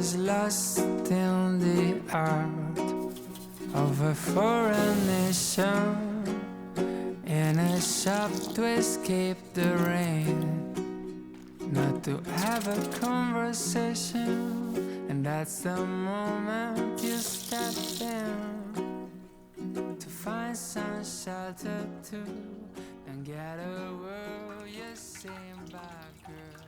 was lost in the art of a foreign nation, in a shop to escape the rain, not to have a conversation. And that's the moment you step in to find some shelter too, and get a word you sing back, girl.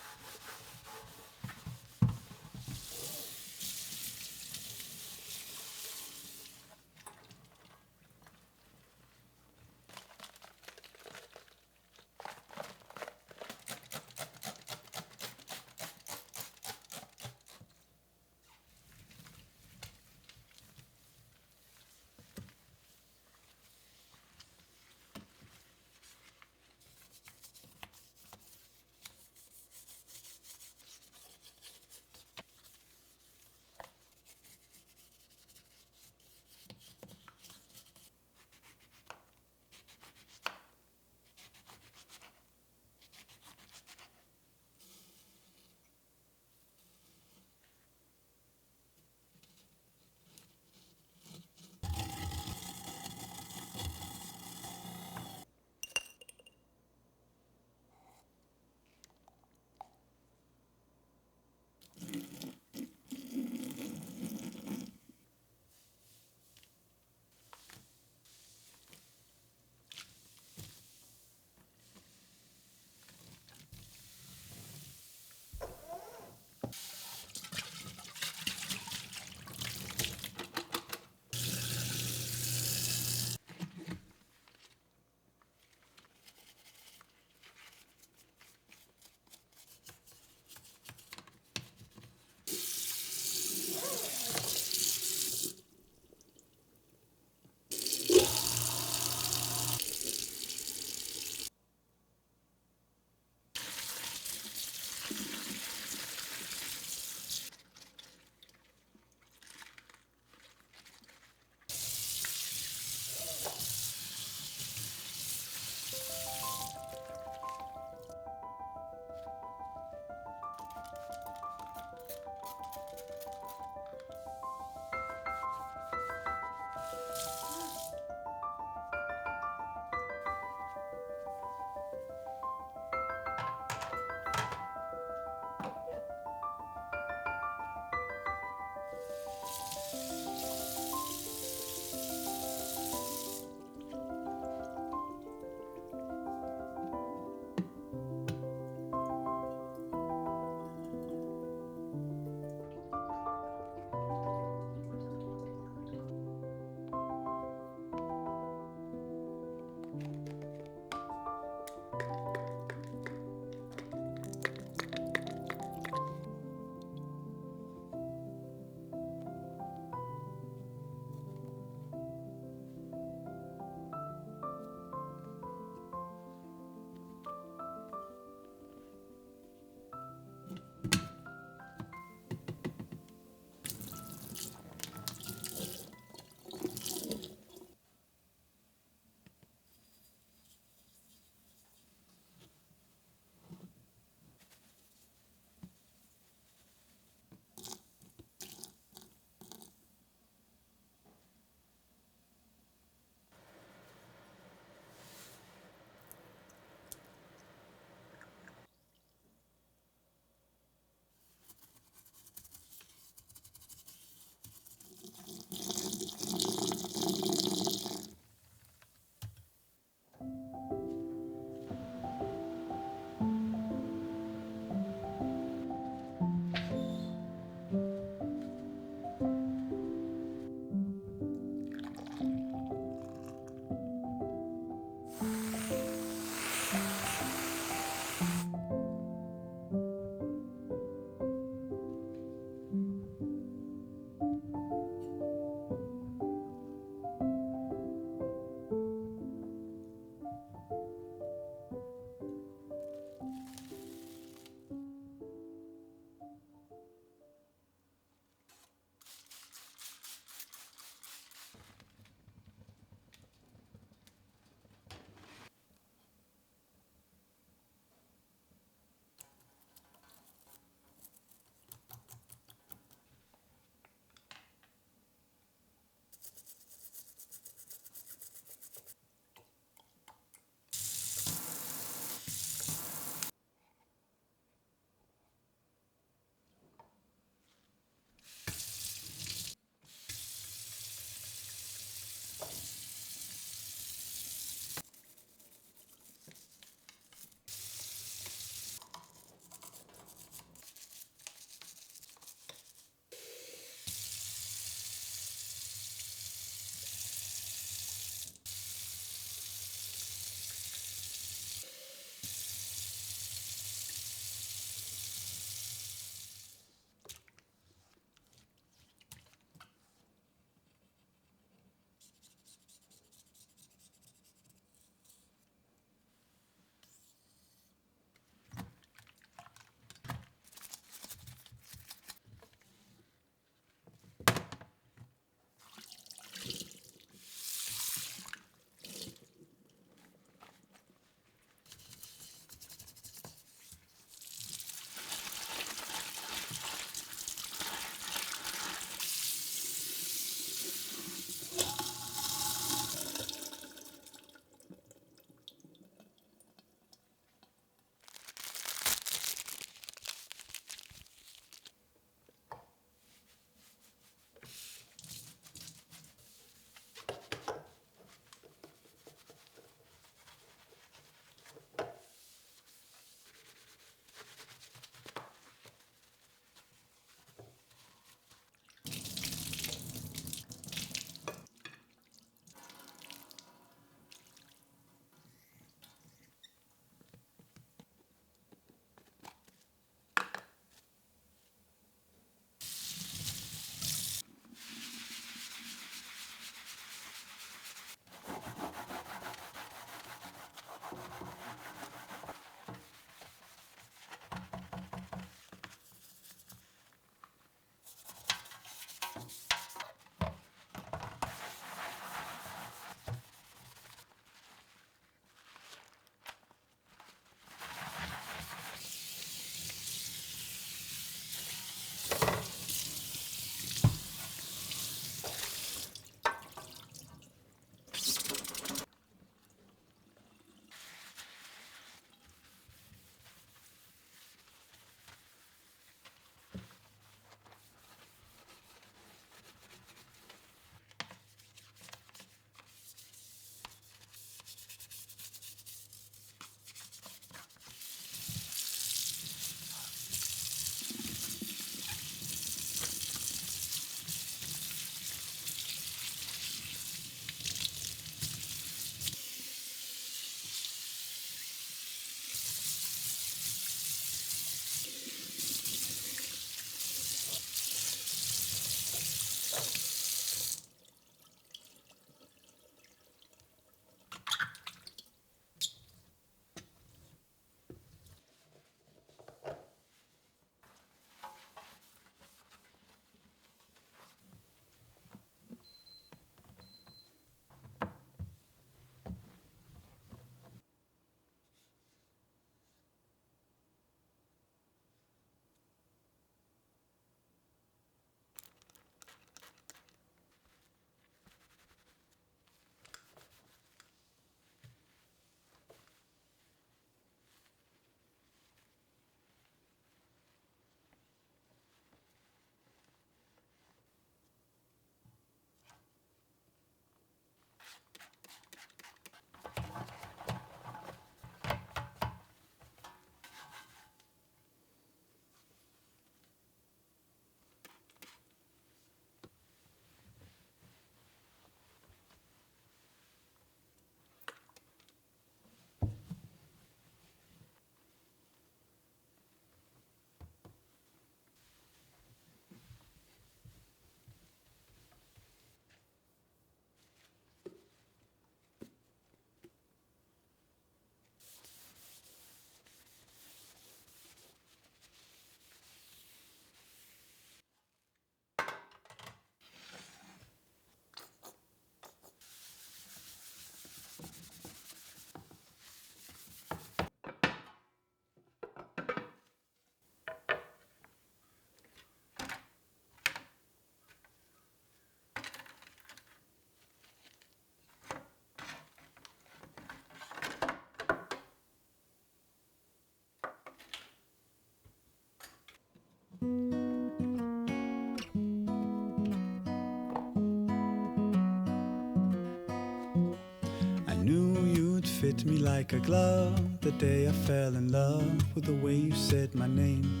I knew you'd fit me like a glove the day I fell in love with the way you said my name.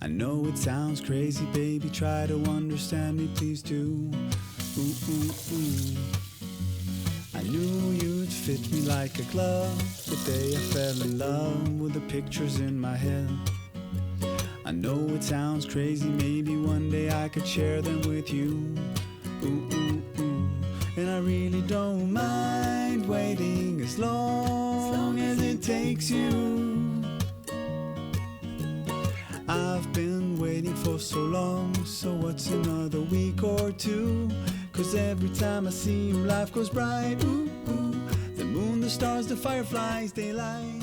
I know it sounds crazy, baby, try to understand me, please do. Ooh, ooh, ooh. I knew you'd fit me like a glove the day I fell in love with the pictures in my head. I know it sounds crazy, maybe one day I could share them with you. Ooh, ooh, ooh. And I really don't mind waiting as long as it takes you. I've been waiting for so long, so what's another week or two? 'Cause every time I see you, life goes bright. Ooh, ooh. The moon, the stars, the fireflies, they light